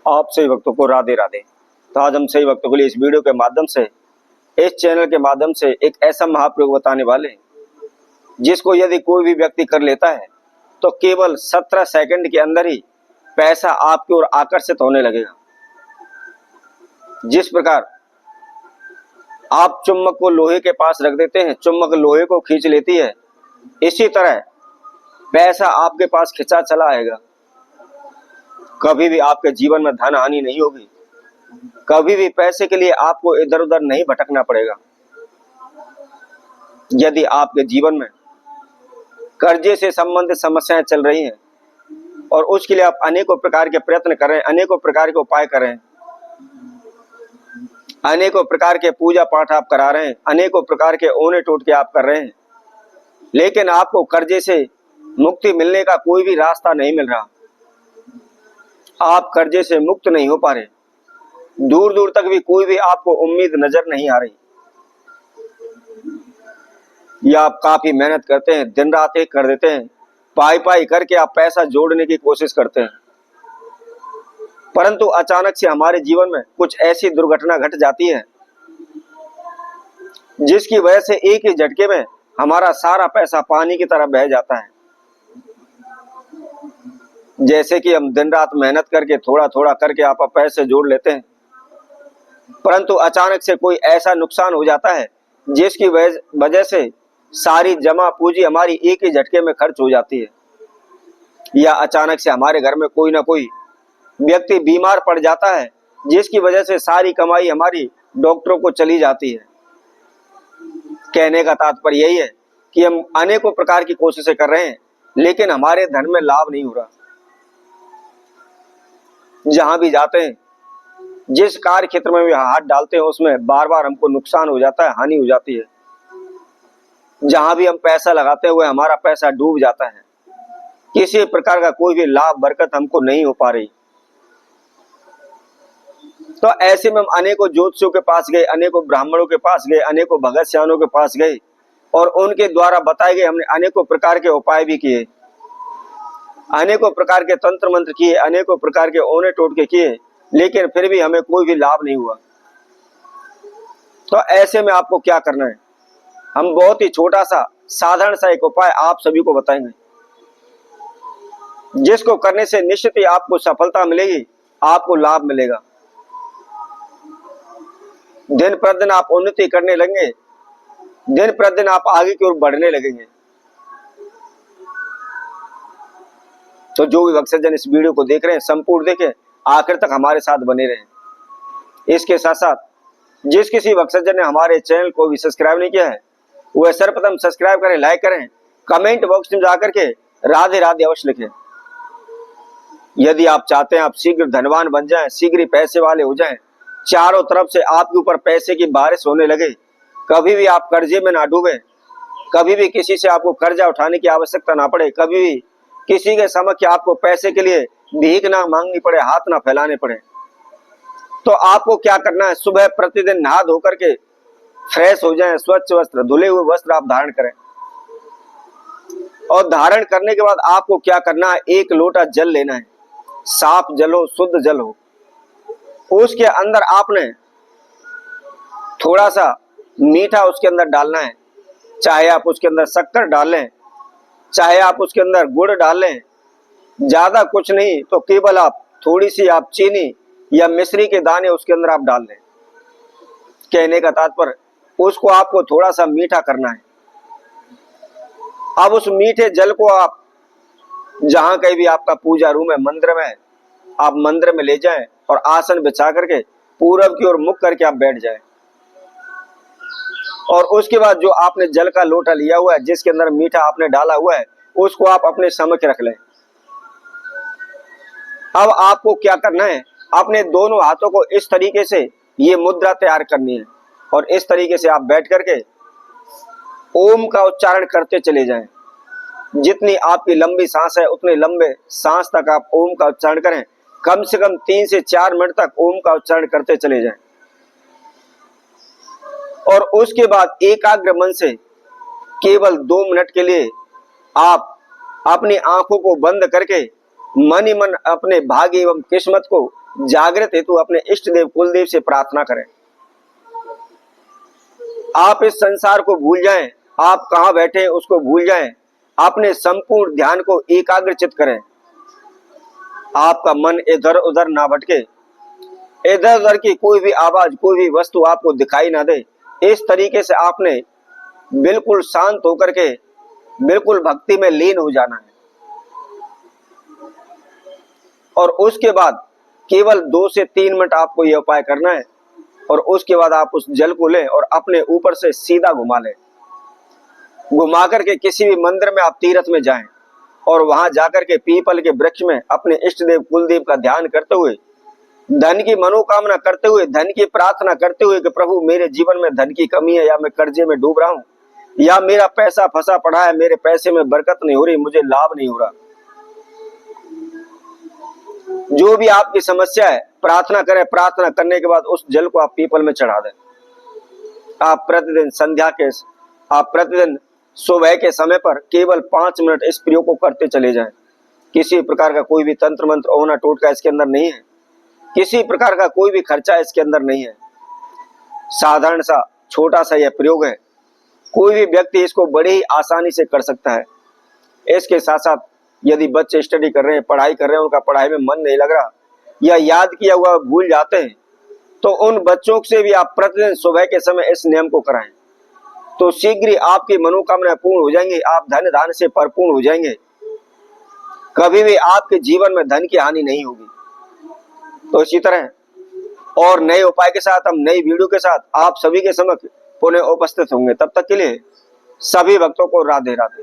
आप सभी भक्तों को राधे राधे। तो आज हम सभी भक्तों के लिए इस वीडियो के माध्यम से, इस चैनल के माध्यम से एक ऐसा महाप्रयोग बताने वाले हैं जिसको यदि कोई भी व्यक्ति कर लेता है तो केवल 17 सेकंड के अंदर ही पैसा आपकी ओर आकर्षित होने लगेगा। जिस प्रकार आप चुम्बक को लोहे के पास रख देते हैं, चुम्बक लोहे को खींच लेती है, इसी तरह पैसा आपके पास खिंचा चला आएगा। कभी भी आपके जीवन में धन हानि नहीं होगी, कभी भी पैसे के लिए आपको इधर उधर नहीं भटकना पड़ेगा। यदि आपके जीवन में कर्जे से संबंधित समस्याएं चल रही हैं और उसके लिए आप अनेकों प्रकार के प्रयत्न कर रहे हैं, अनेकों प्रकार के उपाय कर रहे हैं, अनेकों प्रकार के पूजा पाठ आप करा रहे हैं, अनेकों प्रकार के ओने टोटके आप कर रहे हैं, लेकिन आपको कर्जे से मुक्ति मिलने का कोई भी रास्ता नहीं मिल रहा। आप कर्जे से मुक्त नहीं हो पा रहे, दूर दूर तक भी कोई भी आपको उम्मीद नजर नहीं आ रही। या आप काफी मेहनत करते हैं, दिन रात एक कर देते हैं, पाई पाई करके आप पैसा जोड़ने की कोशिश करते हैं, परंतु अचानक से हमारे जीवन में कुछ ऐसी दुर्घटना घट जाती है जिसकी वजह से एक ही झटके में हमारा सारा पैसा पानी की तरह बह जाता है। जैसे कि हम दिन रात मेहनत करके थोड़ा थोड़ा करके आप पैसे जोड़ लेते हैं, परंतु अचानक से कोई ऐसा नुकसान हो जाता है जिसकी वजह से सारी जमा पूंजी हमारी एक ही झटके में खर्च हो जाती है। या अचानक से हमारे घर में कोई ना कोई व्यक्ति बीमार पड़ जाता है जिसकी वजह से सारी कमाई हमारी डॉक्टरों को चली जाती है। कहने का तात्पर्य यही है कि हम अनेकों प्रकार की कोशिशें कर रहे हैं लेकिन हमारे धन में लाभ नहीं हो रहा। जहां भी जाते हैं, जिस कार्य क्षेत्र में भी हाथ डालते हैं, उसमें बार बार हमको नुकसान हो जाता है, हानि हो जाती है। जहां भी हम पैसा लगाते हुए हमारा पैसा डूब जाता है, किसी प्रकार का कोई भी लाभ बरकत हमको नहीं हो पा रही। तो ऐसे में हम अनेकों ज्योतिषियों के पास गए, अनेकों ब्राह्मणों के पास गए, अनेकों भगत सियानों के पास गए और उनके द्वारा बताए गए हमने अनेकों प्रकार के उपाय भी किए, अनेकों प्रकार के तंत्र मंत्र किए, अनेकों प्रकार के ओने टोटके किए, लेकिन फिर भी हमें कोई भी लाभ नहीं हुआ। तो ऐसे में आपको क्या करना है, हम बहुत ही छोटा सा साधारण सा एक उपाय आप सभी को बताएंगे, जिसको करने से निश्चित ही आपको सफलता मिलेगी, आपको लाभ मिलेगा। दिन प्रतिदिन आप उन्नति करने लगेंगे, दिन प्रतिदिन आप आगे की ओर बढ़ने लगेंगे। तो जो भी भक्तजन इस वीडियो को देख रहे हैं, संपूर्ण देखें, आखिर तक हमारे साथ बने रहें। इसके साथ साथ जिस किसी भक्तजन ने हमारे चैनल को भी सब्सक्राइब नहीं किया है, वह सर्वप्रथम सब्सक्राइब करें, लाइक करें, कमेंट बॉक्स में जाकर के राधे राधे अवश्य लिखें। यदि आप चाहते हैं आप शीघ्र धनवान बन जाएं, शीघ्र ही पैसे वाले हो जाएं, चारों तरफ से आपके ऊपर पैसे की बारिश होने लगे, कभी भी आप कर्जे में ना डूबे, कभी भी किसी से आपको कर्जा उठाने की आवश्यकता ना पड़े, कभी भी किसी के समक्ष आपको पैसे के लिए भीख ना मांगनी पड़े, हाथ ना फैलाने पड़े, तो आपको क्या करना है, सुबह प्रतिदिन नहा धो करके फ्रेश हो जाएं, स्वच्छ वस्त्र, धुले हुए वस्त्र आप धारण करें और धारण करने के बाद आपको क्या करना है, एक लोटा जल लेना है, साफ जल हो, शुद्ध जल हो। उसके अंदर आपने थोड़ा सा मीठा उसके अंदर डालना है, चाहे आप उसके अंदर शक्कर डाल लें, चाहे आप उसके अंदर गुड़ डाल लें, ज्यादा कुछ नहीं तो केवल आप थोड़ी सी आप चीनी या मिश्री के दाने उसके अंदर आप डाल लें। कहने का तात्पर्य उसको आपको थोड़ा सा मीठा करना है। अब उस मीठे जल को आप जहां कहीं भी आपका पूजा रूम है, मंदिर में, आप मंदिर में ले जाएं और आसन बिछा करके पूरब की ओर मुख करके आप बैठ जाएं। और उसके बाद जो आपने जल का लोटा लिया हुआ है, जिसके अंदर मीठा आपने डाला हुआ है, उसको आप अपने समक्ष रख लें। अब आपको क्या करना है, अपने दोनों हाथों को इस तरीके से ये मुद्रा तैयार करनी है और इस तरीके से आप बैठ करके ओम का उच्चारण करते चले जाएं। जितनी आपकी लंबी सांस है उतने लंबे सांस तक आप ओम का उच्चारण करें, कम से कम 3 से 4 मिनट तक ओम का उच्चारण करते चले जाएं। और उसके बाद एकाग्र मन से केवल 2 मिनट के लिए आप अपनी आंखों को बंद करके मन ही मन अपने भाग्य एवं किस्मत को जागृत हेतु अपने इष्ट देव कुलदेव से प्रार्थना करें। आप इस संसार को भूल जाएं, आप कहां बैठे उसको भूल जाएं, अपने संपूर्ण ध्यान को एकाग्रचित करें। आपका मन इधर उधर ना भटके, इधर उधर की कोई भी आवाज, कोई भी वस्तु आपको दिखाई ना दे। इस तरीके से आपने बिल्कुल शांत होकर के बिल्कुल भक्ति में लीन हो जाना है। और उसके बाद केवल 2 से 3 मिनट आपको यह उपाय करना है। और उसके बाद आप उस जल को लें और अपने ऊपर से सीधा घुमा लें। घुमा करके किसी भी मंदिर में आप तीर्थ में जाएं और वहां जाकर के पीपल के वृक्ष में अपने इष्ट देव कुलदेव का ध्यान करते हुए, धन की मनोकामना करते हुए, धन की प्रार्थना करते हुए कि प्रभु मेरे जीवन में धन की कमी है, या मैं कर्जे में डूब रहा हूं, या मेरा पैसा फंसा पड़ा है, मेरे पैसे में बरकत नहीं हो रही, मुझे लाभ नहीं हो रहा, जो भी आपकी समस्या है प्रार्थना करें। प्रार्थना करने के बाद उस जल को आप पीपल में चढ़ा दें। आप प्रतिदिन आप प्रतिदिन सुबह के समय पर केवल 5 मिनट इस प्रयोग को करते चले जाएं। किसी प्रकार का कोई भी तंत्र मंत्र ओना टोटका इसके अंदर नहीं है, किसी प्रकार का कोई भी खर्चा इसके अंदर नहीं है। साधारण सा छोटा सा यह प्रयोग है, कोई भी व्यक्ति इसको बड़े ही आसानी से कर सकता है। इसके साथ साथ यदि बच्चे स्टडी कर रहे हैं, पढ़ाई कर रहे हैं, उनका पढ़ाई में मन नहीं लग रहा या याद किया हुआ भूल जाते हैं, तो उन बच्चों से भी आप प्रतिदिन सुबह के समय इस नियम को कराएं, तो शीघ्र ही आपकी मनोकामना पूर्ण हो जाएंगी। आप धन धान्य से परिपूर्ण हो जाएंगे, कभी भी आपके जीवन में धन की हानि नहीं होगी। तो इसी तरह और नए उपाय के साथ, हम नई वीडियो के साथ आप सभी के समक्ष पुनः उपस्थित होंगे। तब तक के लिए सभी भक्तों को राधे राधे।